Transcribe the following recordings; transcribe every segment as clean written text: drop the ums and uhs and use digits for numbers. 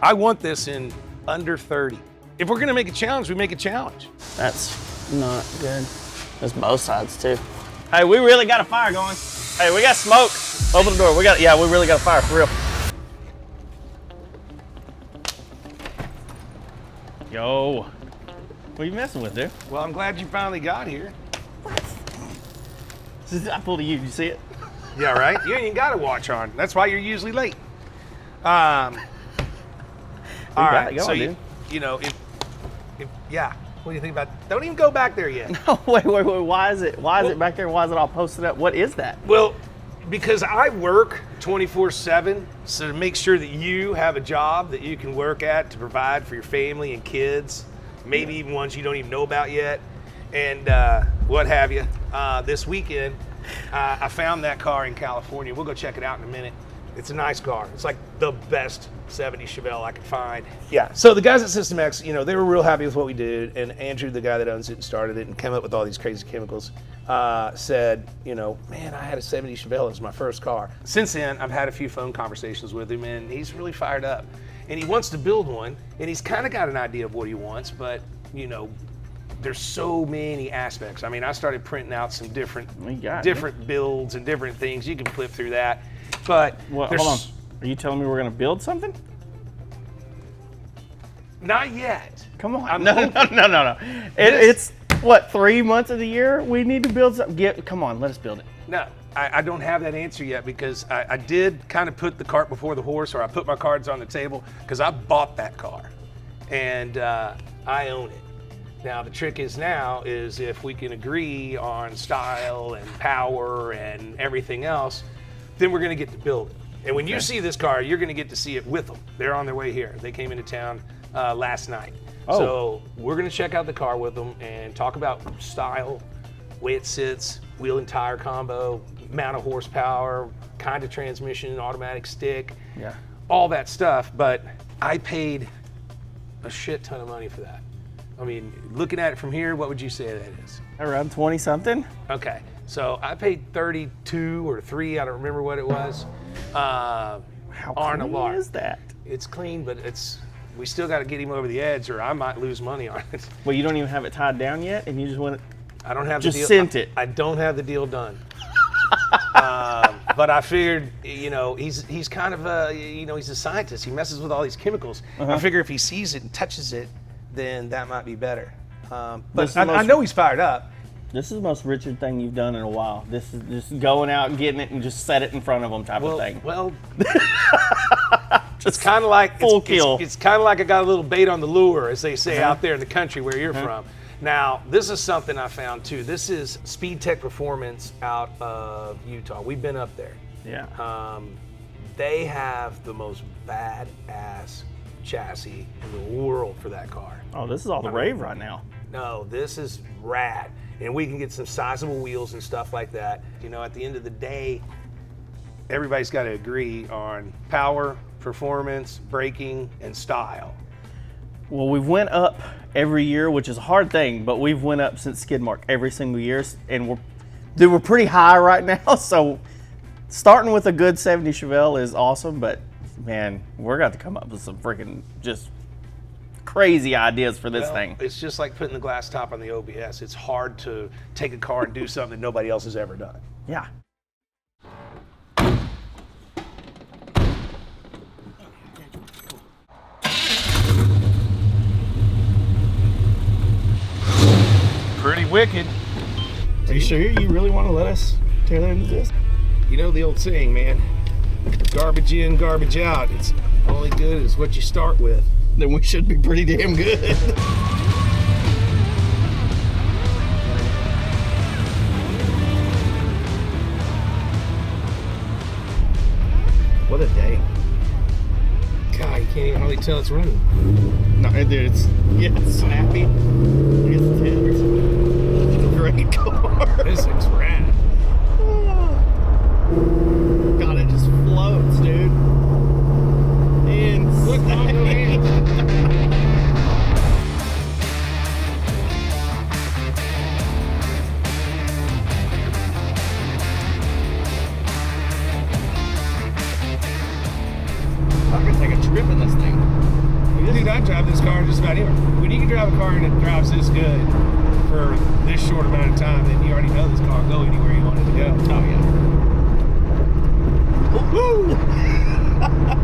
I want this in under 30. If we're gonna make a challenge, we make a challenge. That's not good. That's both sides too. Hey, we really got a fire going. Hey, we got smoke. Open the door. We really got a fire for real. Yo, what are you messing with, dude? Well, I'm glad you finally got here. I pulled a you. Did you see it? Yeah, right? You ain't even got a watch on. That's why you're usually late. All right, going, so dude. you know, if yeah, what do you think about? Don't even go back there yet. No, wait. Why is it back there? Why is it all posted up? What is that? Well, because I work 24/7, so to make sure that you have a job that you can work at to provide for your family and kids, maybe even ones you don't even know about yet, and what have you. This weekend, I found that car in California. We'll go check it out in a minute. It's a nice car. It's like the best 70 Chevelle I could find. Yeah, so the guys at System X, you know, they were real happy with what we did, and Andrew, the guy that owns it and started it and came up with all these crazy chemicals, said, you know, man, I had a 70 Chevelle, it was my first car. Since then, I've had a few phone conversations with him, and he's really fired up. And he wants to build one, and he's kind of got an idea of what he wants, but, you know, there's so many aspects. I mean, I started printing out some different builds and different things. You can flip through that. But hold on. Are you telling me we're going to build something? Not yet. Come on. No. It's what, 3 months of the year we need to build something? Come on, let us build it. No, I don't have that answer yet because I did kind of put the cart before the horse, or I put my cards on the table because I bought that car and I own it. Now the trick is if we can agree on style and power and everything else, then we're going to get to build it. And when you see this car, you're going to get to see it with them. They're on their way here. They came into town last night. Oh. So we're going to check out the car with them and talk about style, way it sits, wheel and tire combo, amount of horsepower, kind of transmission, automatic stick, all that stuff. But I paid a shit ton of money for that. I mean, looking at it from here, what would you say that is? Around 20 something. Okay, so I paid 32 or 3, I don't remember what it was. How clean is that? It's clean, but we still got to get him over the edge, or I might lose money on it. Well, you don't even have it tied down yet, and you just want it. I don't have just the deal. sent it. I don't have the deal done. But I figured, you know, he's kind of a, you know, he's a scientist. He messes with all these chemicals. I figure if he sees it and touches it, then that might be better. But I know he's fired up. This is the most Richard thing you've done in a while. This is just going out and getting it and just set it in front of them type of thing. Well, it's kind of like full kill. It's kind of like I got a little bait on the lure, as they say out there in the country where you're from. Now, this is something I found too. This is Speed Tech Performance out of Utah. We've been up there. Yeah. They have the most badass chassis in the world for that car. Oh, this is all the rave right now. No, this is rad. And we can get some sizable wheels and stuff like that. You know, at the end of the day, everybody's got to agree on power, performance, braking, and style. Well, we've went up every year, which is a hard thing, but we've went up since Skidmark every single year, and we're pretty high right now. So starting with a good 70 Chevelle is awesome, but man, we're going to come up with some freaking just crazy ideas for this thing. It's just like putting the glass top on the OBS. It's hard to take a car and do something that nobody else has ever done. Yeah. Pretty wicked. Are you sure you really want to let us tear into this? You know the old saying, man, garbage in, garbage out. It's only good as what you start with. Then we should be pretty damn good. What a day. God, you can't even hardly tell it's running. No, dude, it's snappy. Look at the timbers. Great car. This thing's rad. God, it just floats, dude. Look, Mom, no hands. I'm gonna take a trip in this thing. drive this car just about anywhere. When you can drive a car and it drives this good for this short amount of time, then you already know this car will go anywhere you want it to go. Oh yeah. Woo!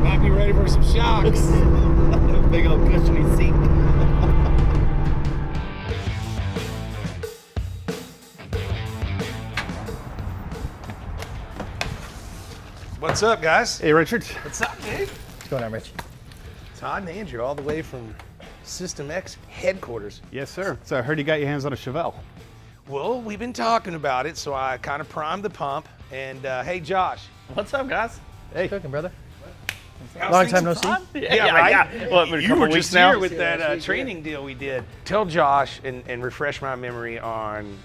Might be ready for some shocks. Big old cushiony seat. What's up, guys? Hey, Richard. What's up, dude? What's going on, Rich? Todd and Andrew, all the way from System X headquarters. Yes, sir. So I heard you got your hands on a Chevelle. Well, we've been talking about it, so I kind of primed the pump. And hey, Josh. What's up, guys? Hey. Cooking, brother. how's Long things time no in see. front? Yeah, right. Yeah. What, been a You couple were weeks just now? here with that training deal we did. Tell Josh and refresh my memory on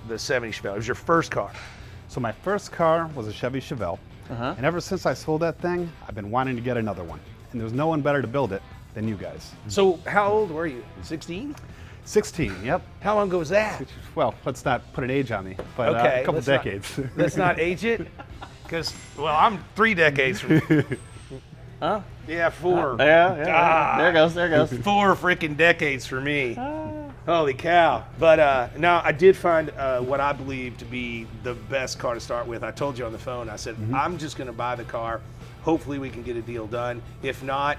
the 70 Chevelle. It was your first car. So my first car was a Chevy Chevelle. And ever since I sold that thing, I've been wanting to get another one. And there's no one better to build it than you guys. So how old were you? 16? 16, yep. How long ago was that? Well, let's not put an age on me, but Okay, a couple let's not- decades. Let's not age it, because, well, I'm 3 decades from, Huh? yeah, 4. Yeah. There goes. 4 freaking decades for me. Holy cow. But no, I did find what I believe to be the best car to start with. I told you on the phone, I said, I'm just going to buy the car. Hopefully we can get a deal done. If not,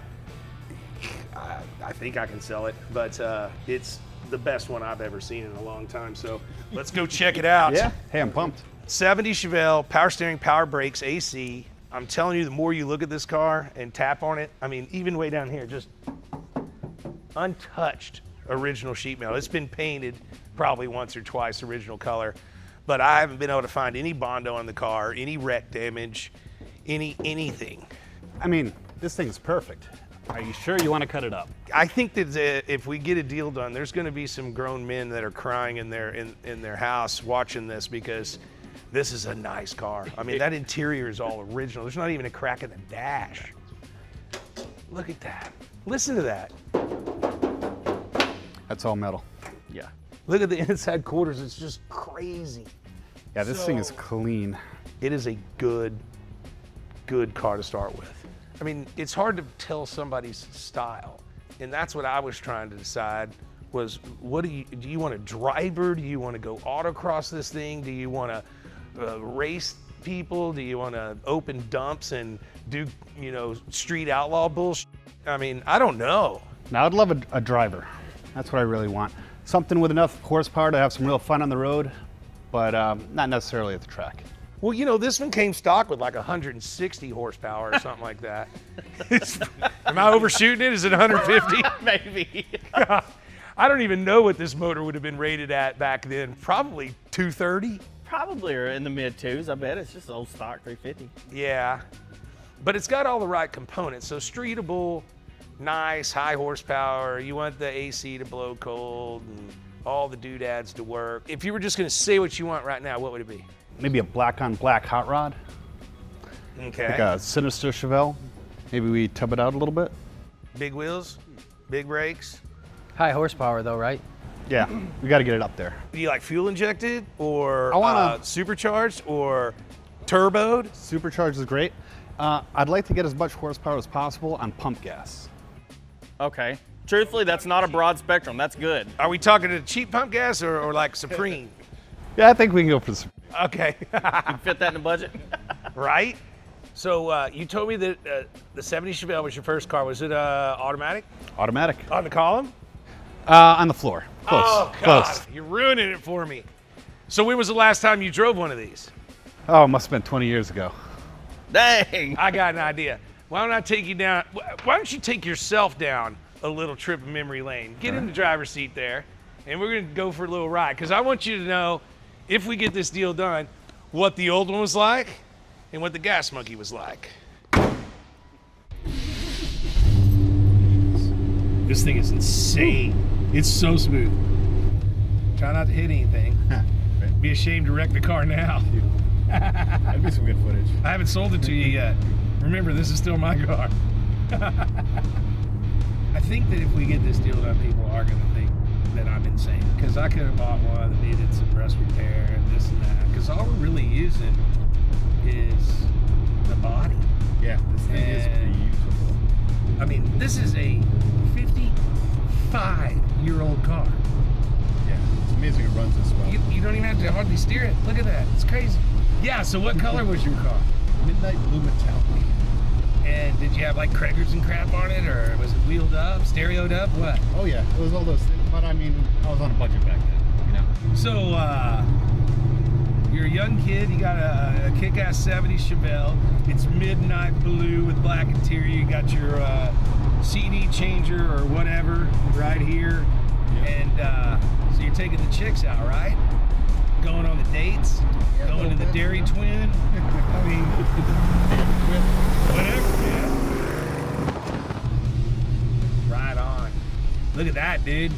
I think I can sell it. But it's the best one I've ever seen in a long time. So let's go check it out. Yeah. Hey, I'm pumped. 70 Chevelle, power steering, power brakes, AC. I'm telling you, the more you look at this car and tap on it, I mean, even way down here, just untouched original sheet metal. It's been painted probably once or twice, original color, but I haven't been able to find any Bondo on the car, any wreck damage, anything. I mean, this thing's perfect. Are you sure you want to cut it up? I think that if we get a deal done, there's going to be some grown men that are crying in their house watching this, because this is a nice car. I mean, that interior is all original. There's not even a crack in the dash. Look at that. Listen to that. That's all metal. Yeah. Look at the inside quarters. It's just crazy. Yeah, this thing is So- clean. It is a good car to start with. I mean, it's hard to tell somebody's style, and that's what I was trying to decide was, what do you want a driver? Do you want to go autocross this thing? Do you want to race people? Do you want to open dumps and do, street outlaw bullshit? I mean, I don't know. Now, I'd love a driver. That's what I really want. Something with enough horsepower to have some real fun on the road, but not necessarily at the track. Well, this one came stock with like 160 horsepower or something like that. Am I overshooting it? Is it 150? Maybe. I don't even know what this motor would have been rated at back then. Probably 230. Probably are in the mid 2s. I bet it's just old stock 350. Yeah. But it's got all the right components. So streetable, nice, high horsepower. You want the AC to blow cold and all the doodads to work. If you were just going to say what you want right now, what would it be? Maybe a black on black hot rod, Okay. like a Sinister Chevelle. Maybe we tub it out a little bit. Big wheels, big brakes. High horsepower though, right? Yeah, we got to get it up there. Do you like fuel injected or I wanna- supercharged or turboed? Supercharged is great. I'd like to get as much horsepower as possible on pump gas. Okay. Truthfully, that's not a broad spectrum. That's good. Are we talking to cheap pump gas or like Supreme? Yeah, I think we can go for this. Okay. You fit that in the budget? Right? So you told me that the 70 Chevelle was your first car. Was it automatic? Automatic. On the column? On the floor. Close. Oh, God. Close. You're ruining it for me. So when was the last time you drove one of these? Oh, it must have been 20 years ago. Dang. I got an idea. Why don't I take you down? Why don't you take yourself down a little trip of memory lane? Get in the driver's seat there, and we're going to go for a little ride. Because I want you to know, if we get this deal done, what the old one was like and what the gas monkey was like. This thing is insane. It's so smooth. Try not to hit anything. Be ashamed to wreck the car now. That'd be some good footage. I haven't sold it to you yet. Remember, this is still my car. I think that if we get this deal done, people are going to think that I'm insane. Because I could have bought one that needed some rust repair and this and that. Because all we're really using is the body. Yeah, this thing is And- beautiful. I mean, this is a 50 5-year-old car. Yeah, it's amazing it runs this well. You don't even have to hardly steer it. Look at that. It's crazy. Yeah, so what color was your car? Midnight Blue Metallic. And did you have like crackers and crap on it, or was it wheeled up, stereoed up, what? Oh yeah, it was all those things, but I mean, I was on a budget back then, you know. So, you're a young kid, you got a kick-ass 70 Chevelle. It's midnight blue with black interior. You got your CD changer or whatever right here. Yep. And so you're taking the chicks out, right? Going on the dates, Yeah, going to the Dairy Twin. I mean, whatever, man. Right on. Look at that, dude.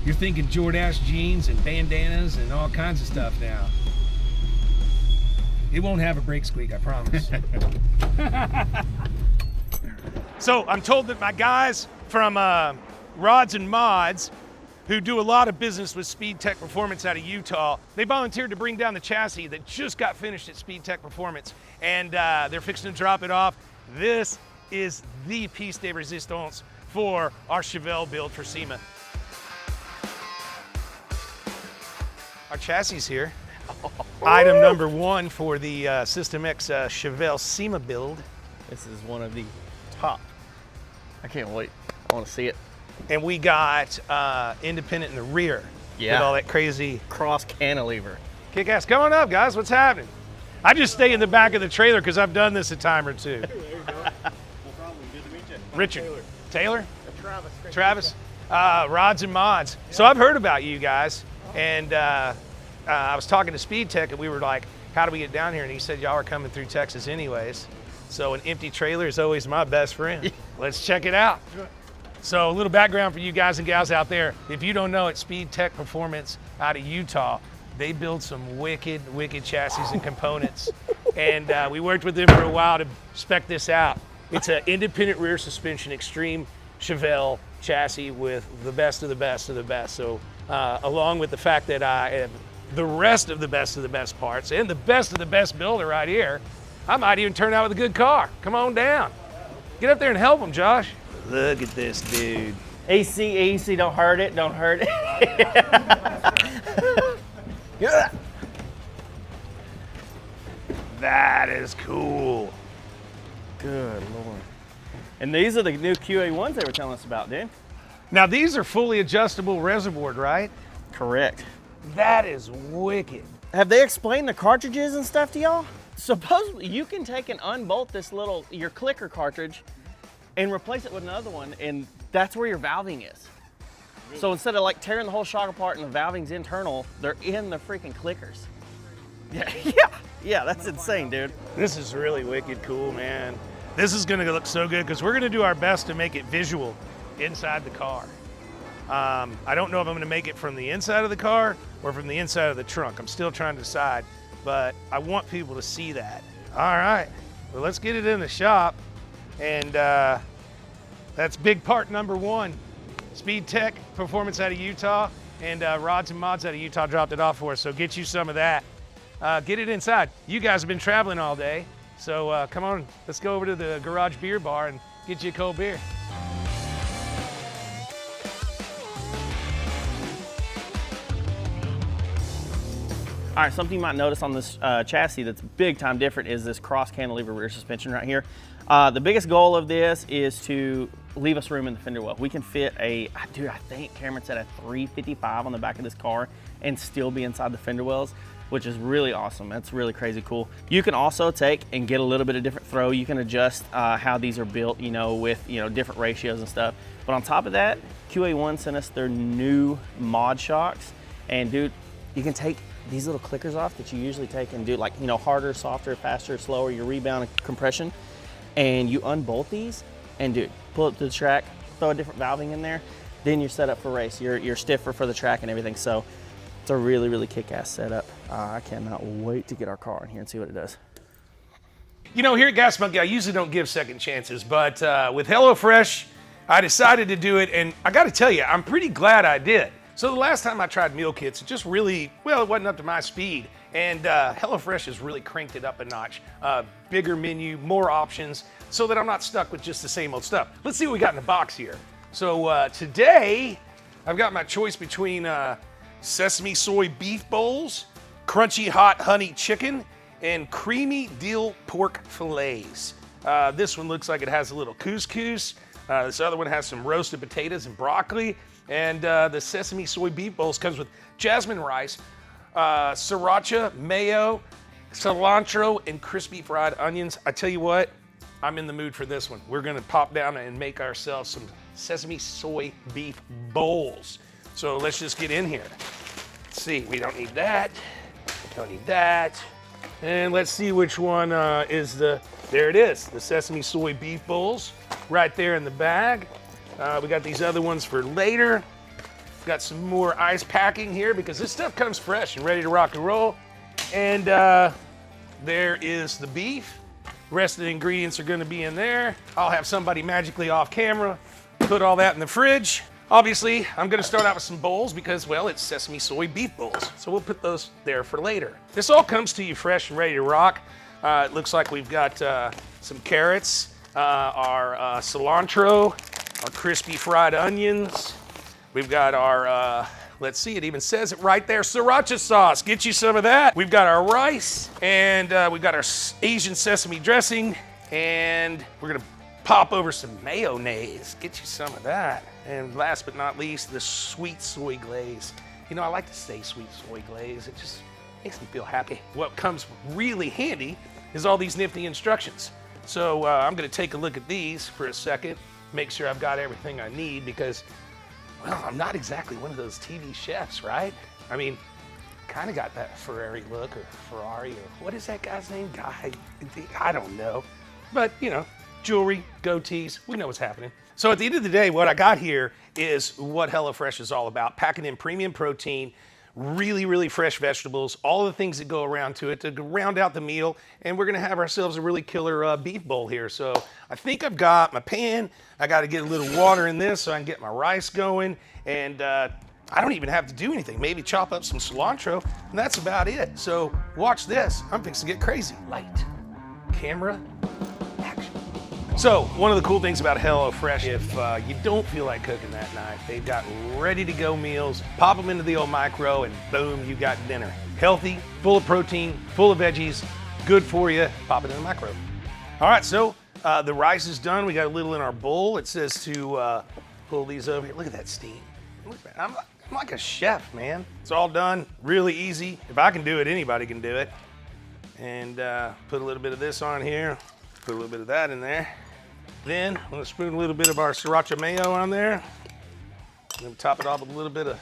You're thinking Jordache jeans and bandanas and all kinds of stuff now. It won't have a brake squeak, I promise. So I'm told that my guys from Rods and Mods, who do a lot of business with Speed Tech Performance out of Utah, they volunteered to bring down the chassis that just got finished at Speed Tech Performance, and they're fixing to drop it off. This is the piece de resistance for our Chevelle build for SEMA. Our chassis here. Item number 1 for the System X Chevelle SEMA build. This is one of the top. I can't wait. I want to see it. And we got independent in the rear. Yeah. With all that crazy Cross cantilever. kick-ass. Come on up, guys. What's happening? I just stay in the back of the trailer because I've done this a time or two. There you go. No problem. Good to meet you. Richard. Taylor? Travis. Travis? Rods and Mods. So I've heard about you guys, and I was talking to Speed Tech, and we were like, how do we get down here? And he said, y'all are coming through Texas anyways. So an empty trailer is always my best friend. Let's check it out. So a little background for you guys and gals out there. If you don't know it, Speed Tech Performance out of Utah, they build some wicked chassis and components. And we worked with them for a while to spec this out. It's an independent rear suspension, extreme Chevelle chassis with the best of the best of the best. So along with the fact that I have the rest of the best parts and the best of the best builder right here, I might even turn out with a good car. Come on down. Get up there and help them, Josh. Look at this dude. AC, don't hurt it, don't hurt it. Yeah. That is cool. Good Lord. And these are the new QA1s they were telling us about, dude. Now these are fully adjustable reservoir, right? Correct. That is wicked. Have they explained the cartridges and stuff to y'all? Supposedly you can take and unbolt this your clicker cartridge and replace it with another one, and that's where your valving is. Really? So instead of like tearing the whole shock apart and the valving's internal, they're in the freaking clickers. Yeah, that's insane, dude. This is really wicked cool, man. This is gonna look so good because we're gonna do our best to make it visual inside the car. I don't know if I'm gonna make it from the inside of the car or from the inside of the trunk. I'm still trying to decide, but I want people to see that. All right, well, let's get it in the shop. And that's big part number 1. Speed Tech Performance out of Utah, and Rods and Mods out of Utah dropped it off for us, so get you some of that. Get it inside. You guys have been traveling all day, so come on, let's go over to the garage beer bar and get you a cold beer. All right, something you might notice on this chassis that's big time different is this cross cantilever rear suspension right here. The biggest goal of this is to leave us room in the fender well. We can fit I think Cameron said a 355 on the back of this car and still be inside the fender wells, which is really awesome. That's really crazy cool. You can also take and get a little bit of different throw. You can adjust how these are built, with different ratios and stuff. But on top of that, QA1 sent us their new mod shocks. And dude, you can take these little clickers off that you usually take and do harder, softer, faster, slower, your rebound and compression. And you unbolt these and dude, pull it to the track, throw a different valving in there, then you're set up for race. You're stiffer for the track and everything. So it's a really kick-ass setup. I cannot wait to get our car in here and see what it does. Here at Gas Monkey, I usually don't give second chances, but with HelloFresh, I decided to do it, and I gotta tell you, I'm pretty glad I did. So the last time I tried meal kits, it just really, it wasn't up to my speed. And HelloFresh has really cranked it up a notch. Bigger menu, more options, so that I'm not stuck with just the same old stuff. Let's see what we got in the box here. So today, I've got my choice between sesame soy beef bowls, crunchy hot honey chicken, and creamy dill pork fillets. This one looks like it has a little couscous. This other one has some roasted potatoes and broccoli. And the sesame soy beef bowls comes with jasmine rice, sriracha, mayo, cilantro, and crispy fried onions. I tell you what, I'm in the mood for this one. We're gonna pop down and make ourselves some sesame soy beef bowls. So let's just get in here. Let's see, we don't need that. Don't need that. And let's see which one is there it is, the sesame soy beef bowls right there in the bag. We got these other ones for later. Got some more ice packing here because this stuff comes fresh and ready to rock and roll. And there is the beef. The rest of the ingredients are gonna be in there. I'll have somebody magically off camera put all that in the fridge. Obviously, I'm gonna start out with some bowls because, well, it's sesame soy beef bowls. So we'll put those there for later. This all comes to you fresh and ready to rock. It looks like we've got some carrots, our cilantro, our crispy fried onions. We've got our, let's see, it even says it right there, sriracha sauce. Get you some of that. We've got our rice, and we've got our Asian sesame dressing, and we're gonna pop over some mayonnaise. Get you some of that. And last but not least, the sweet soy glaze. You know, I like to say sweet soy glaze. It just makes me feel happy. What comes really handy is all these nifty instructions. So I'm gonna take a look at these for a second, make sure I've got everything I need because, well, I'm not exactly one of those TV chefs, right? I mean, kind of got that Ferrari look or Ferrari or what is that guy's name? Guy, I don't know. But, you know, jewelry, goatees, we know what's happening. So at the end of the day, what I got here is what HelloFresh is all about. Packing in premium protein, really, really fresh vegetables, all the things that go around to it to round out the meal. And we're gonna have ourselves a really killer beef bowl here. So I think I've got my pan. I gotta get a little water in this so I can get my rice going. And I don't even have to do anything. Maybe chop up some cilantro, and that's about it. So watch this. I'm fixing to get crazy. Light, camera, action. So one of the cool things about HelloFresh, if you don't feel like cooking that night, they've got ready to go meals. Pop them into the old micro and boom, you got dinner. Healthy, full of protein, full of veggies, good for you. Pop it in the micro. All right, so the rice is done. We got a little in our bowl. It says to pull these over here. Look at that steam. Look at that. I'm like a chef, man. It's all done, really easy. If I can do it, anybody can do it. And put a little bit of this on here. Put a little bit of that in there. Then I'm gonna spoon a little bit of our sriracha mayo on there. And then top it off with a little bit of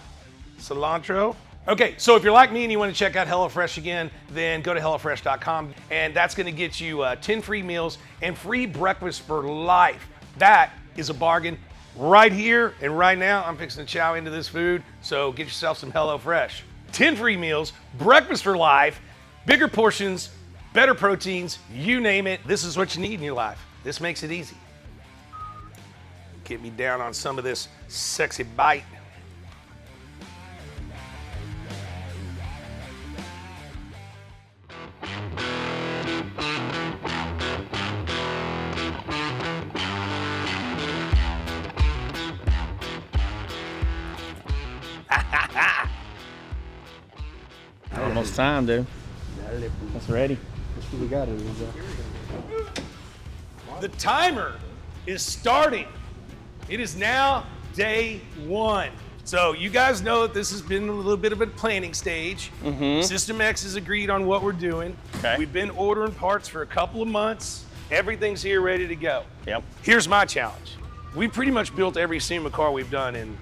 cilantro. Okay, so if you're like me and you want to check out HelloFresh again, then go to HelloFresh.com, and that's gonna get you 10 free meals and free breakfast for life. That is a bargain right here and right now. I'm fixing to chow into this food, so get yourself some HelloFresh. 10 free meals, breakfast for life, bigger portions, better proteins, you name it. This is what you need in your life. This makes it easy. Get me down on some of this sexy bite. Almost time, dude. That's ready. We got it. The timer is starting. It is now day one. So you guys know that this has been a little bit of a planning stage. System X has agreed on what we're doing. Okay. We've been ordering parts for a couple of months. Everything's here ready to go. Yep. Here's my challenge. We pretty much built every SEMA car we've done in,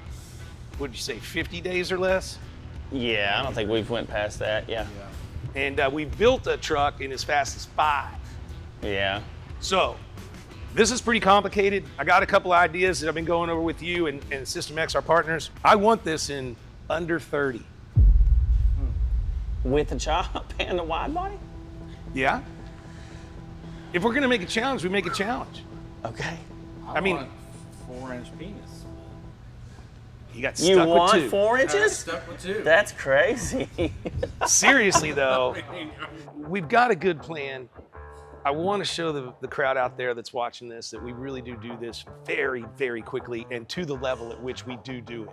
what'd you say, 50 days or less? Yeah, I don't think we've went past that. Yeah. And we built a truck in as fast as 5. Yeah. So, this is pretty complicated. I got a couple of ideas that I've been going over with you and System X, our partners. I want this in under 30. With the chop and the wide body? Yeah? If we're gonna make a challenge, we make a challenge. Okay. I mean, want 4-inch penis. you got stuck You with want 2. 4 I inches? stuck with 2. That's crazy. Seriously though, we've got a good plan. I want to show the crowd out there that's watching this that we really do this very, very quickly and to the level at which we do it.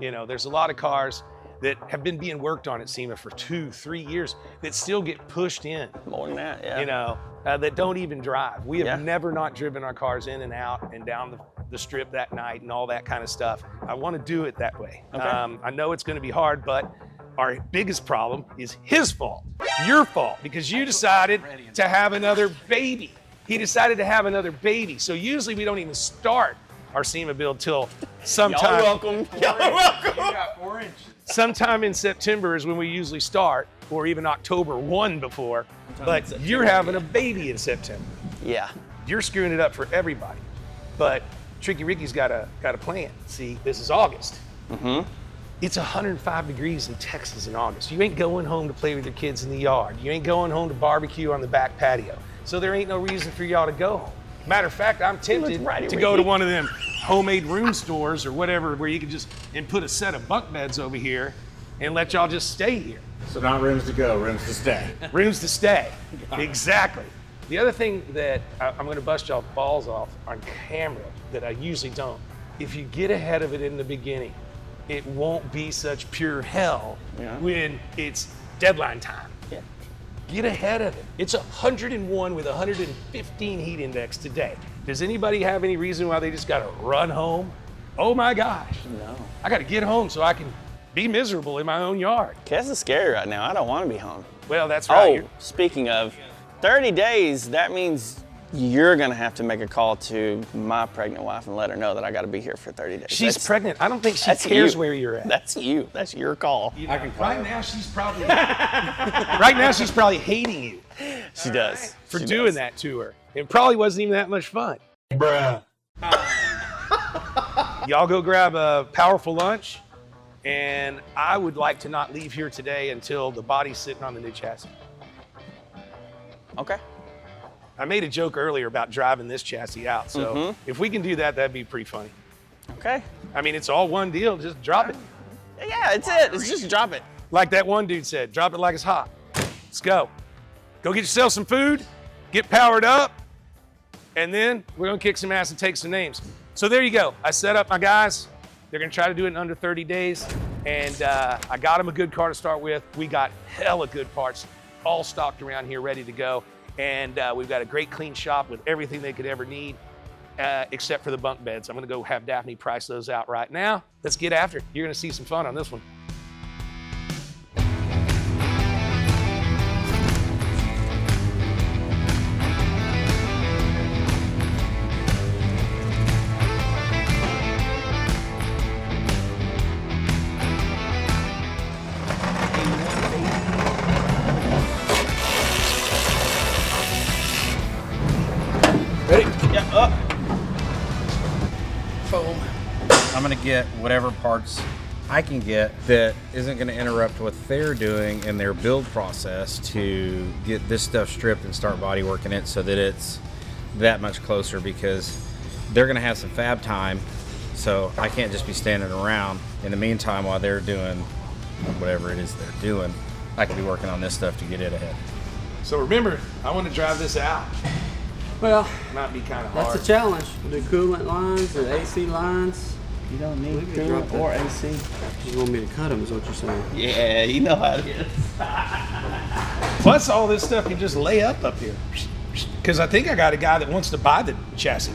You know, there's a lot of cars that have been being worked on at SEMA for 2-3 years that still get pushed in. More than that, yeah. You know, that don't even drive. We have never not driven our cars in and out and down the strip that night and all that kind of stuff. I want to do it that way. Okay. I know it's going to be hard, but our biggest problem is his fault, your fault, because you decided to have another baby. He decided to have another baby. So usually we don't even start our SEMA build till sometime. Y'all welcome. Y'all welcome. You got 4 inches. Sometime in September is when we usually start, or even October 1 before. But you're having a baby in September. Yeah. You're screwing it up for everybody. But Tricky Ricky's got a plan. See, this is August. Mm-hmm. It's 105 degrees in Texas in August. You ain't going home to play with your kids in the yard. You ain't going home to barbecue on the back patio. So there ain't no reason for y'all to go home. Matter of fact, I'm tempted to go to one of them homemade room stores or whatever where you can just put a set of bunk beds over here and let y'all just stay here. So not rooms to go, rooms to stay. Rooms to stay. Exactly. The other thing that I'm going to bust y'all balls off on camera that I usually don't, if you get ahead of it in the beginning, it won't be such pure hell when it's deadline time. Yeah. Get ahead of it. It's 101 with 115 heat index today. Does anybody have any reason why they just got to run home? Oh my gosh. No. I got to get home so I can be miserable in my own yard. Cass is scary right now. I don't want to be home. Well, that's right. Oh, speaking of 30 days, that means you're going to have to make a call to my pregnant wife and let her know that I got to be here for 30 days. She's pregnant. I don't think she that's cares you. where you're at. That's you. That's your call. I can Right now, she's probably hating you She does. for She doing does. that to her. It probably wasn't even that much fun. Bruh. Y'all go grab a powerful lunch, and I would like to not leave here today until the body's sitting on the new chassis. Okay. I made a joke earlier about driving this chassis out, so if we can do that, that'd be pretty funny. Okay. I mean, it's all one deal, just drop it. Yeah, it's it. It's just drop it. Like that one dude said, drop it like it's hot. Let's go. Go get yourself some food, get powered up, and then we're gonna kick some ass and take some names. So there you go. I set up my guys. They're gonna try to do it in under 30 days. And I got them a good car to start with. We got hella good parts, all stocked around here, ready to go. And we've got a great clean shop with everything they could ever need, except for the bunk beds. I'm gonna go have Daphne price those out right now. Let's get after it. You're gonna see some fun on this one. Ready? Yeah, up. Boom. I'm gonna get whatever parts I can get that isn't gonna interrupt what they're doing in their build process to get this stuff stripped and start body working it so that it's that much closer, because they're gonna have some fab time, so I can't just be standing around. In the meantime, while they're doing whatever it is they're doing, I can be working on this stuff to get it ahead. So remember, I want to drive this out. Well, Might be kind of that's hard. a challenge. The coolant lines and AC lines. You don't need We can drop coolant that. or AC. You want me to cut them, is what you're saying? Yeah, you know how it is. Plus, all this stuff can just lay up here. Because I think I got a guy that wants to buy the chassis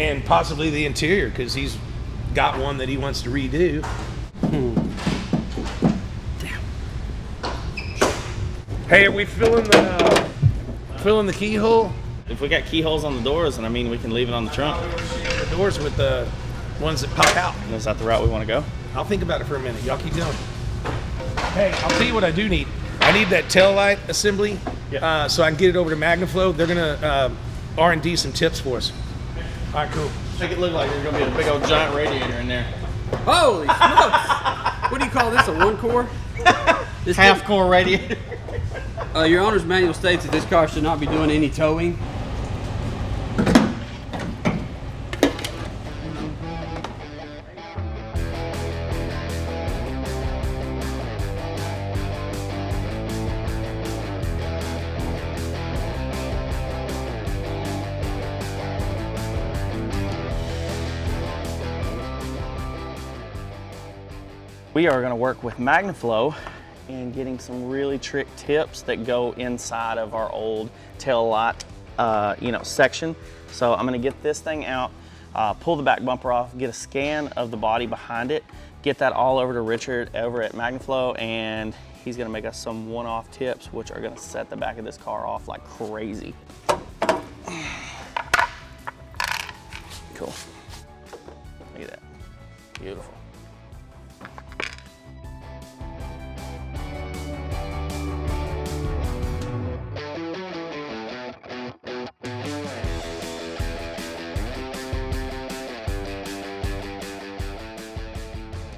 and possibly the interior, because he's got one that he wants to redo. Hey, are we filling the keyhole? If we got keyholes on the doors, and I mean, we can leave it on the trunk. The doors with the ones that pop out. Is that the route we want to go? I'll think about it for a minute. Y'all keep doing. Hey, I'll tell you what I do need. I need that tail light assembly, so I can get it over to Magnaflow. They're gonna R&D some tips for us. All right, cool. Make it look like there's gonna be a big old giant radiator in there. Holy smokes! What do you call this, a one core? This Half core radiator. Your owner's manual states that this car should not be doing any towing. We are gonna work with MagnaFlow and getting some really trick tips that go inside of our old tail light section. So I'm gonna get this thing out, pull the back bumper off, get a scan of the body behind it, get that all over to Richard over at MagnaFlow, and he's gonna make us some one-off tips which are gonna set the back of this car off like crazy. Cool. Look at that. Beautiful.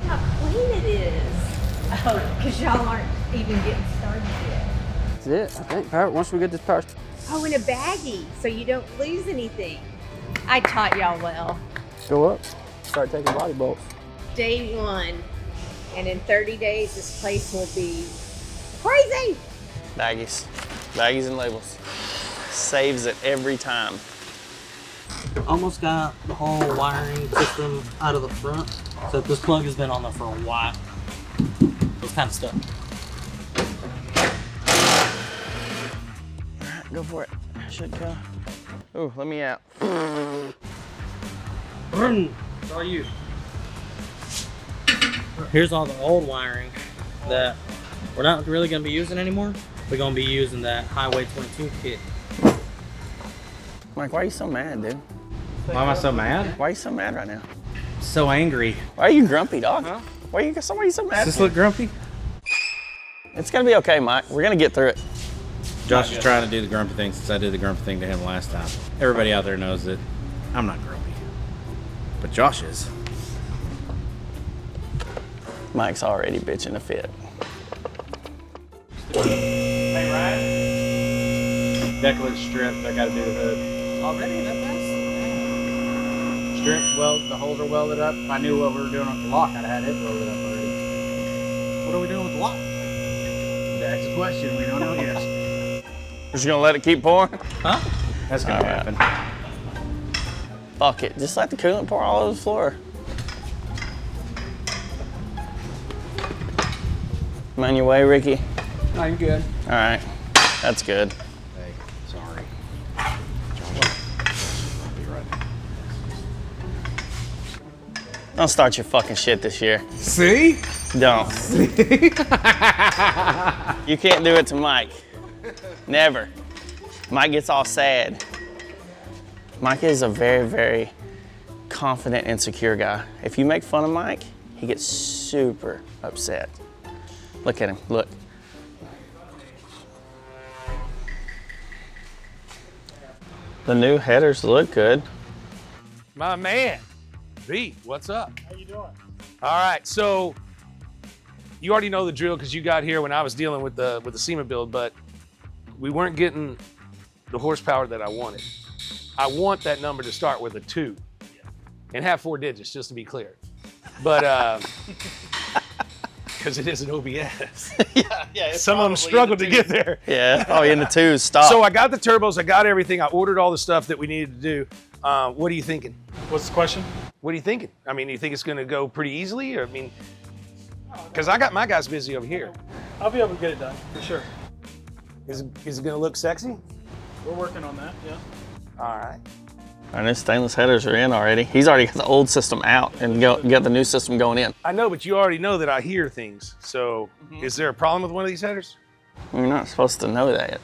How clean it is. Oh, because y'all aren't even getting started yet. That's it, I think. Power. Once we get this power. Oh, in a baggie, so you don't lose anything. I taught y'all well. Go up. Start taking body bolts. Day 1, and in 30 days, this place will be crazy. Baggies. Baggies and labels. Saves it every time. Almost got the whole wiring system out of the front. So this plug has been on there for a while. It's kind of stuck. Go for it. Should go. Ooh, let me out. It's all you. Here's all the old wiring that we're not really going to be using anymore. We're going to be using that Highway 22 kit. Mike, why are you so mad, dude? Why am I so mad? Why are you so mad right now? So angry. Why are you grumpy, dog? Huh? Why are you so mad? Does this look grumpy? It's gonna be okay, Mike. We're gonna get through it. Josh is trying to do the grumpy thing since I did the grumpy thing to him last time. Everybody out there knows that I'm not grumpy, but Josh is. Mike's already bitching a fit. Hey, Ryan. Decklet stripped. I got to do the hood. Already that fast? Strip weld, the holes are welded up. If I knew what we were doing with the lock, I'd have had it welded up already. What are we doing with the lock? That's the question. We don't know yet. Just gonna let it keep pouring? Huh? That's going to happen. Fuck it. Just let the coolant pour all over the floor. I'm on your way, Ricky. No, you're good. All right. That's good. Hey, sorry. Josh, I'll be right back. Don't start your fucking shit this year. See? Don't. You can't do it to Mike. Never. Mike gets all sad. Mike is a very, very confident and secure guy. If you make fun of Mike, he gets super upset. Look at him, look. The new headers look good. My man, V, what's up? How you doing? All right, so you already know the drill because you got here when I was dealing with the SEMA build, but we weren't getting the horsepower that I wanted. I want that number to start with a 2 and have 4 digits, just to be clear. But because it is an OBS. Yeah. Some of them struggle to get there. Yeah, probably in the 2s, stop. So I got the turbos, I got everything, I ordered all the stuff that we needed to do. What are you thinking? What's the question? What are you thinking? I mean, you think it's gonna go pretty easily? Or, I mean, because I got my guys busy over here. I'll be able to get it done, for sure. Is it gonna look sexy? We're working on that, yeah. All right. Our new stainless headers are in already. He's already got the old system out and got the new system going in. I know, but you already know that I hear things. So is there a problem with one of these headers? You're not supposed to know that yet.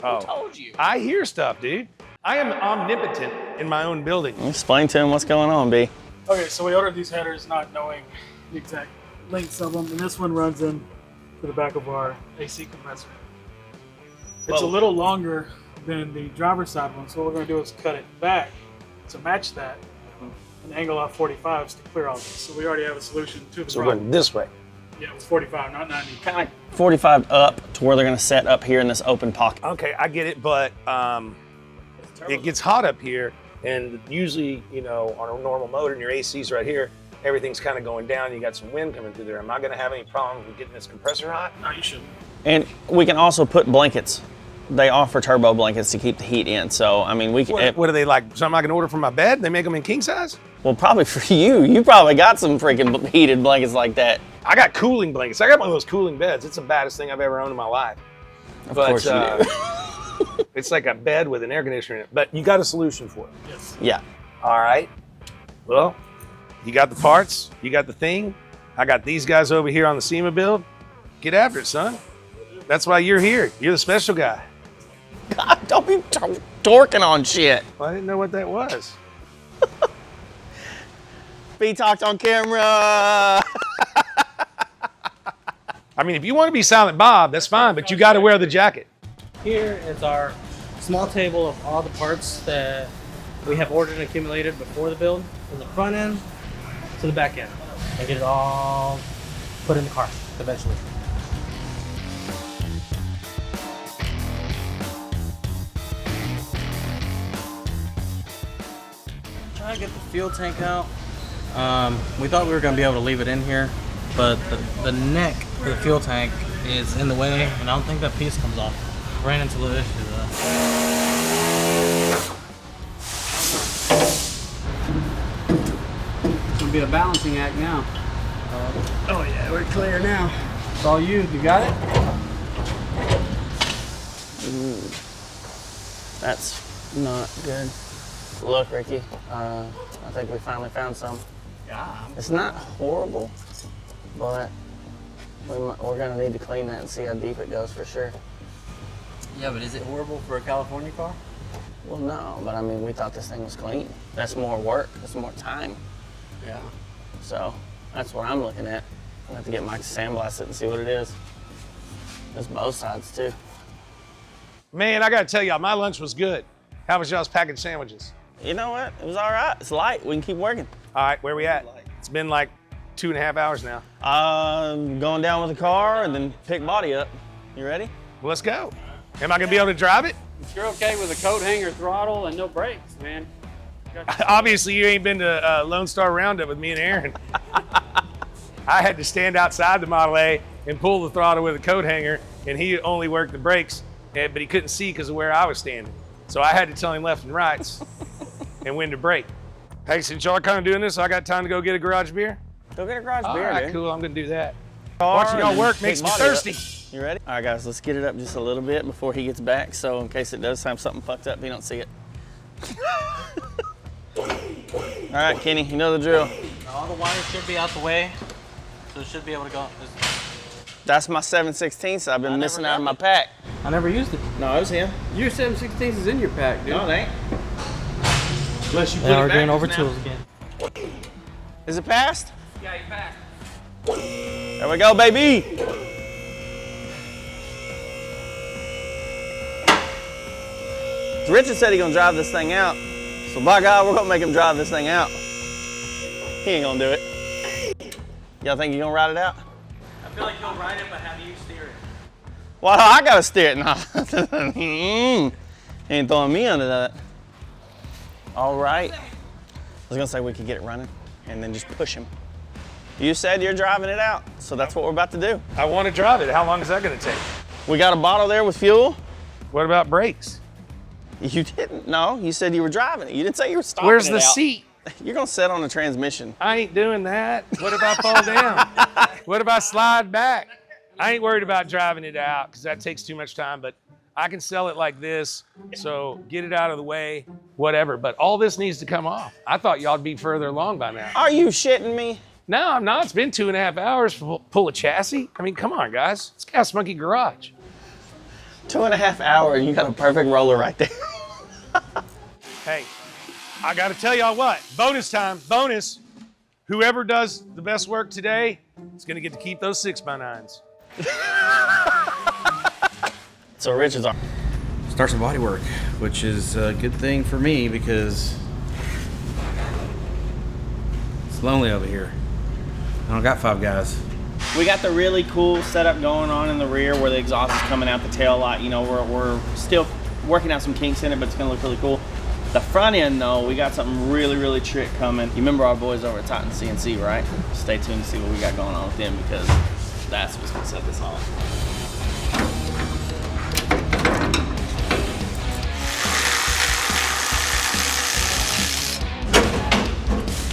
Oh, told you. I hear stuff, dude. I am omnipotent in my own building. Explain to him what's going on, B. Okay, so we ordered these headers not knowing the exact lengths of them, and this one runs in to the back of our AC compressor. It's a little longer than the driver's side one, so what we're gonna do is cut it back to match that and angle off 45s to clear all this. So we already have a solution to the So we're problem. going this way. Yeah, it was 45, not 90. Kind of like 45 up to where they're gonna set up here in this open pocket. Okay, I get it, but it gets hot up here, and usually, you know, on a normal motor, and your AC's right here, everything's kind of going down. You got some wind coming through there. Am I going to have any problem with getting this compressor hot? No, you shouldn't. And we can also put blankets. They offer turbo blankets to keep the heat in. So, I mean, we can. What are they like? Something I can order from my bed? They make them in king size? Well, probably for you. You probably got some freaking heated blankets like that. I got cooling blankets. I got one of those cooling beds. It's the baddest thing I've ever owned in my life. Of course you do. It's like a bed with an air conditioner in it. But you got a solution for it. Yes. Yeah. All right. Well, you got the parts. You got the thing. I got these guys over here on the SEMA build. Get after it, son. That's why you're here. You're the special guy. God, don't be torquing on shit. Well, I didn't know what that was. Be talked on camera. I mean, if you want to be Silent Bob, that's fine, but you got to wear the jacket. Here is our small table of all the parts that we have ordered and accumulated before the build, from the front end to the back end, and get it all put in the car eventually. Try to get the fuel tank out. We thought we were going to be able to leave it in here, but the neck for the fuel tank is in the way, and I don't think that piece comes off. Ran into the issue though. It's gonna be a balancing act now. Oh yeah, we're clear now. It's all you. You got it? Ooh, that's not good. Look, Ricky, I think we finally found some. Yeah. It's not horrible, but we're gonna need to clean that and see how deep it goes for sure. Yeah, but is it horrible for a California car? Well, no, but I mean, we thought this thing was clean. That's more work, that's more time. Yeah. So that's what I'm looking at. I'll have to get Mike to sandblast it and see what it is. There's both sides too. Man, I got to tell y'all, my lunch was good. How was y'all's packaged sandwiches? You know what? It was all right. It's light. We can keep working. All right, where we at? It's been like 2.5 hours now. Going down with the car and then pick body up. You ready? Well, let's go. Am I gonna be able to drive it? If you're okay with a coat hanger throttle and no brakes, man. Obviously, you ain't been to Lone Star Roundup with me and Aaron. I had to stand outside the Model A and pull the throttle with a coat hanger, and he only worked the brakes, but he couldn't see because of where I was standing. So I had to tell him left and rights and when to brake. Hey, since y'all are kind of doing this, I got time to go get a garage beer? Go get a garage All beer, right, dude. cool, I'm gonna do that. Car Watching y'all and work pick makes me body up. thirsty. You ready? All right, guys, let's get it up just a little bit before he gets back, so in case it does have something fucked up, he don't see it. All right, Kenny, you know the drill. All the wires should be out the way, so it should be able to go. That's my 7/16 I've been missing out of my pack. I never used it. No, it was him. Your 7/16 is in your pack, dude. No, it ain't. Unless you put Now it we're doing back over now. tools again. Is it passed? Yeah, you packed. There we go, baby. Richard said he's gonna drive this thing out. So by God, we're gonna make him drive this thing out. He ain't gonna do it. Y'all think you're gonna ride it out? I feel like you'll ride it, but have you steer it? Well, I gotta steer it now. He ain't throwing me under that. All right. I was gonna say we could get it running and then just push him. You said you're driving it out, so that's what we're about to do. I want to drive it. How long is that gonna take? We got a bottle there with fuel. What about brakes? You didn't. No, you said you were driving it. You didn't say you were stopping Where's it the out. seat? You're gonna sit on the transmission. I ain't doing that. What if I fall down? What if I slide back? I ain't worried about driving it out because that takes too much time, but I can sell it like this, so get it out of the way, whatever. But all this needs to come off. I thought y'all'd be further along by now. Are you shitting me? No, I'm not. It's been 2.5 hours to pull a chassis. I mean, come on, guys. It's Gas Monkey Garage. 2.5 hours, you got a perfect roller right there. Hey, I got to tell y'all what. Bonus time. Bonus. Whoever does the best work today is going to get to keep those 6x9s. So Richard's on. Start some body work, which is a good thing for me because it's lonely over here. I don't got 5 guys. We got the really cool setup going on in the rear where the exhaust is coming out the tail light. You know, we're still working out some kinks in it, but it's gonna look really cool. The front end though, we got something really, really trick coming. You remember our boys over at Titan CNC, right? Stay tuned to see what we got going on with them because that's what's gonna set this off.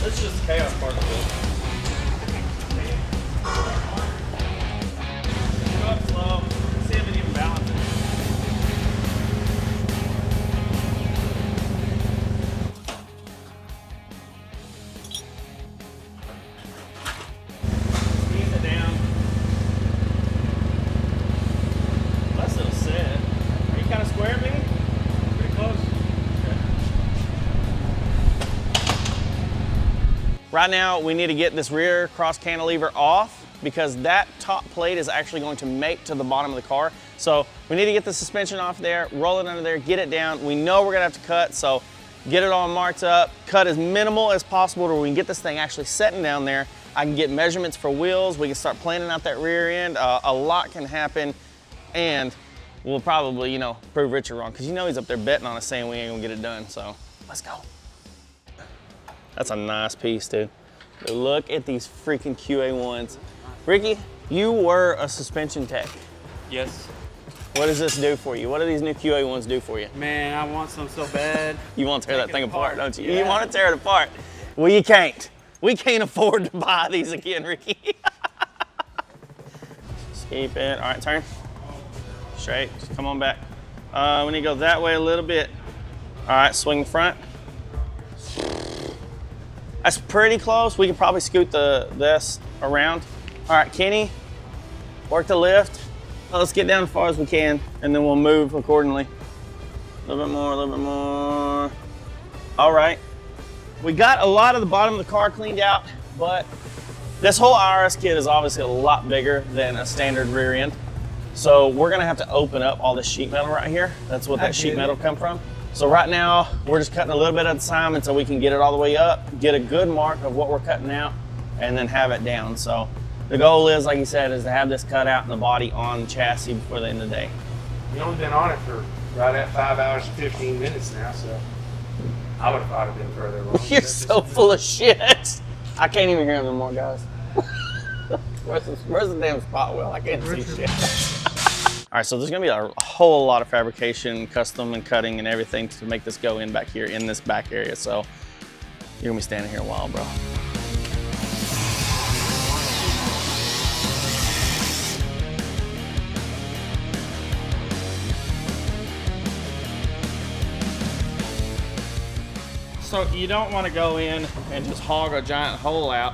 This is just chaos part of it. Right now, we need to get this rear cross cantilever off because that top plate is actually going to mate to the bottom of the car. So we need to get the suspension off there, roll it under there, get it down. We know we're gonna have to cut, so get it all marked up, cut as minimal as possible to where we can get this thing actually setting down there. I can get measurements for wheels. We can start planning out that rear end. A lot can happen, and we'll probably, you know, prove Richard wrong because you know he's up there betting on us saying we ain't gonna get it done, so let's go. That's a nice piece, dude. Look at these freaking QA1s. Ricky, you were a suspension tech. Yes. What does this do for you? What do these new QA1s do for you? Man, I want some so bad. You want to tear that thing apart, don't you? Yeah. You want to tear it apart. Well, you can't. We can't afford to buy these again, Ricky. Just keep it. All right, turn. Straight. Just come on back. We need to go that way a little bit. All right, swing front. That's pretty close. We could probably scoot this around. All right, Kenny, work the lift. Let's get down as far as we can, and then we'll move accordingly. A little bit more, a little bit more. All right. We got a lot of the bottom of the car cleaned out, but this whole IRS kit is obviously a lot bigger than a standard rear end. So we're gonna have to open up all this sheet metal right here. That's what that sheet metal come from. So right now, we're just cutting a little bit at a time until we can get it all the way up, get a good mark of what we're cutting out, and then have it down. So the goal is, like you said, is to have this cut out in the body on the chassis before the end of the day. You've only been on it for right at 5 hours and 15 minutes now, so I would have thought it'd been further along. You're so full of shit. I can't even hear him no more, guys. Where's the damn spot wheel? I can't see shit. All right, so there's gonna be a whole lot of fabrication, custom and cutting and everything to make this go in back here in this back area. So you're gonna be standing here a while, bro. So you don't want to go in and just hog a giant hole out,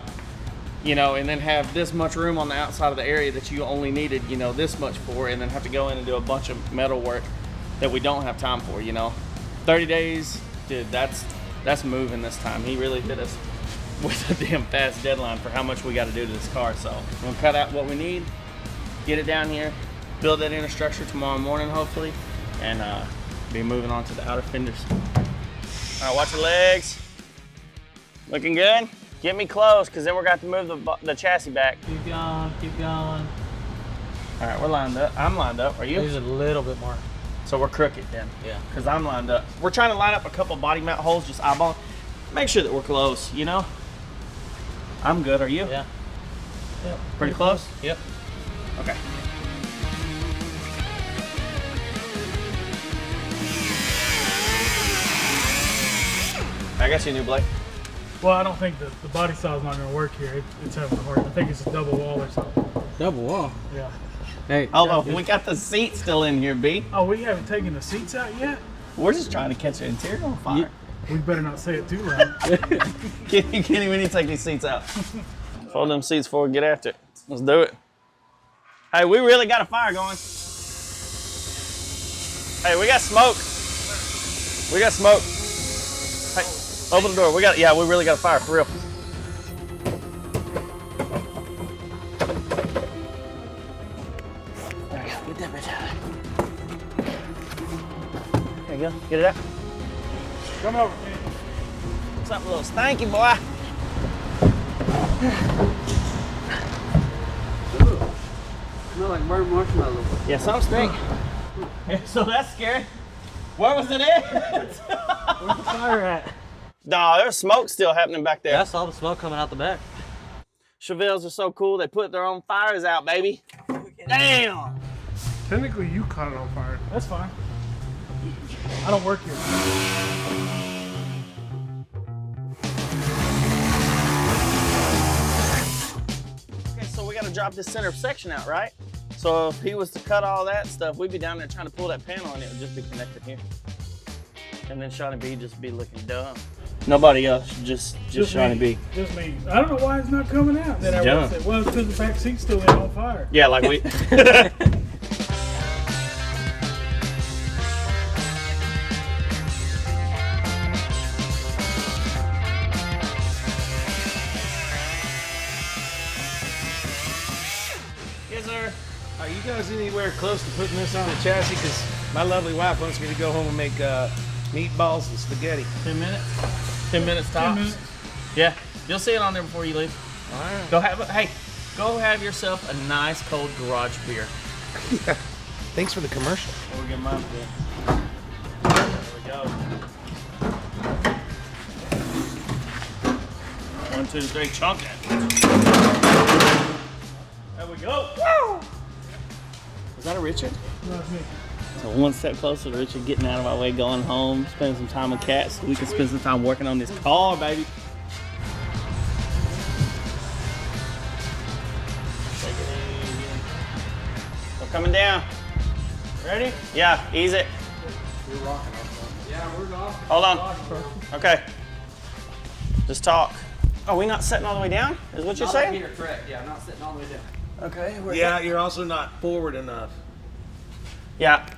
you know, and then have this much room on the outside of the area that you only needed, you know, this much for, and then have to go in and do a bunch of metal work that we don't have time for, you know. 30 days, dude, that's moving this time. He really hit us with a damn fast deadline for how much we got to do to this car. So we're gonna cut out what we need, get it down here, build that inner structure tomorrow morning, hopefully, and be moving on to the outer fenders. All right, watch your legs. Looking good? Get me close, because then we're going to have to move the chassis back. Keep going, keep going. All right, we're lined up. I'm lined up. Are you? There's a little bit more. So we're crooked then. Yeah. Because I'm lined up. We're trying to line up a couple body mount holes, just eyeball. Make sure that we're close, you know? I'm good. Are you? Yeah. Yep. Pretty close? Yep. Okay. I got you a new blade. Well, I don't think the body style is not going to work here. It's having a hard. I think it's a double wall or something. Double wall. Yeah. Hey. Oh, we got the seat still in here, B. Oh, we haven't taken the seats out yet? We're just trying to catch the interior on fire. We better not say it too loud. Kenny, we need to take these seats out. Fold them seats before we get after it. Let's do it. Hey, we really got a fire going. Hey, we got smoke. We got smoke. Hey, open the door. We really got a fire, for real. There we go. Get that bitch out. There you go. Get it out. Come over, Kenny. What's up, little stanky boy? Smell like burnt marshmallow. Yeah, some stink. So that's scary. Where was it at? Where's the fire at? No, there's smoke still happening back there. Yeah, I saw the smoke coming out the back. Chevelles are so cool. They put their own fires out, baby. Damn. Technically, you caught it on fire. That's fine. I don't work here. Okay, so we got to drop this center section out, right? So if he was to cut all that stuff, we'd be down there trying to pull that panel and it would just be connected here. And then Shawnee B just be looking dumb. Nobody else, just Shawnee B. Just me. I don't know why it's not coming out. Then I said, well, it's because the back seat's still in on fire. Yeah, like we... sir. Are you guys anywhere close to putting this on the chassis? Because my lovely wife wants me to go home and make meatballs and spaghetti. 10 minutes? 10 minutes tops? 10 minutes. Yeah, you'll see it on there before you leave. All right. Go have yourself a nice cold garage beer. Yeah. Thanks for the commercial. We'll get mine for you. There we go. 1, 2, 3, chunk it. There we go. Woo! Was that a Richard? That's me. So one step closer to Richard getting out of our way, going home, spending some time with Kat so we can spend some time working on this car, baby. Take it easy. So coming down. Ready? Yeah, ease it. We're rocking off. Yeah, we're off. Hold on. Okay. Just talk. Are we not sitting all the way down? Is what you're Not saying? here, correct. Yeah, not sitting all the way down. Okay. Yeah, you're also not forward enough. Yeah.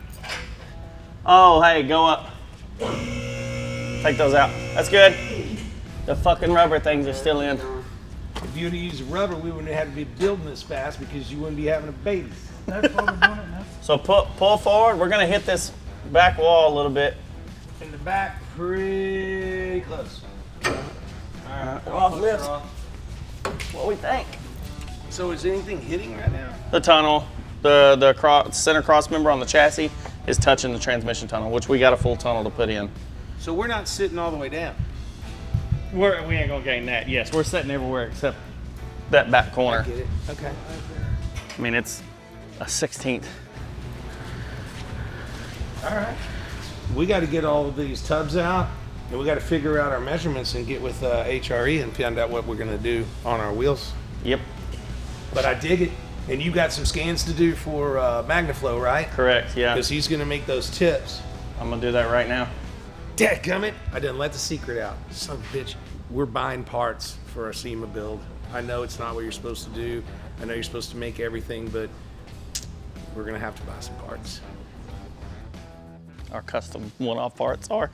Oh, hey, go up. Take those out. That's good. The fucking rubber things are still in. If you'd have used rubber, we wouldn't have had to be building this fast because you wouldn't be having a baby. That's what we're doing it now. So pull forward. We're gonna hit this back wall a little bit. In the back, pretty close. Off lift. What we think? So is anything hitting right now? The tunnel, the center cross member on the chassis is touching the transmission tunnel, which we got a full tunnel to put in. So we're not sitting all the way down. We ain't gonna gain that. Yes, we're sitting everywhere except that back corner. Get it? Okay. I mean, it's a 16th. All right. We got to get all of these tubs out, and we got to figure out our measurements and get with HRE and find out what we're gonna do on our wheels. Yep, But I dig it. And you got some scans to do for Magnaflow, right? correct. Yeah, Because he's gonna make those tips. I'm gonna do that right now. Dadgummit, I didn't let the secret out. Son of a bitch. We're buying parts for our SEMA build. I know it's not what you're supposed to do. I know you're supposed to make everything, but we're gonna have to buy some parts. Our custom one-off parts are.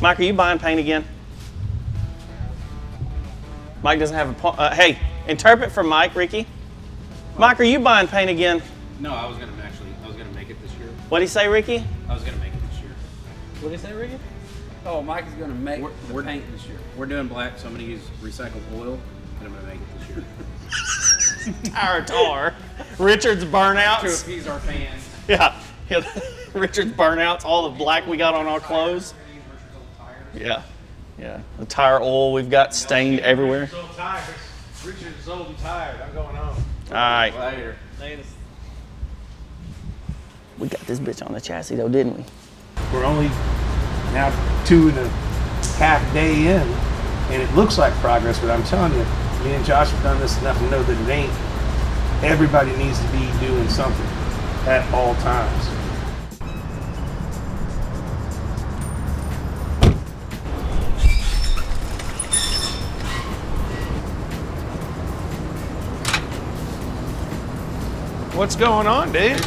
Mike, are you buying paint again? Mike doesn't have a hey, interpret for Mike, Ricky. Mike, are you buying paint again? No, I was gonna make it this year. What'd he say, Ricky? I was gonna make it this year. What'd he say, Ricky? Oh, Mike is going to make We're paint this year. We're doing black, so I'm gonna use recycled oil, and I'm gonna make it this year. Our tar. Richard's To burnouts. appease our fans. Yeah. Richard's burnouts, all the black we got on our clothes. Yeah. Yeah. The tire oil we've got stained everywhere. So tired. Richard is old and tired. I'm going home. All right. Later. We got this bitch on the chassis though, didn't we? We're only now 2.5 days in, and it looks like progress, but I'm telling you, me and Josh have done this enough to know that it ain't. Everybody needs to be doing something at all times. What's going on, dude?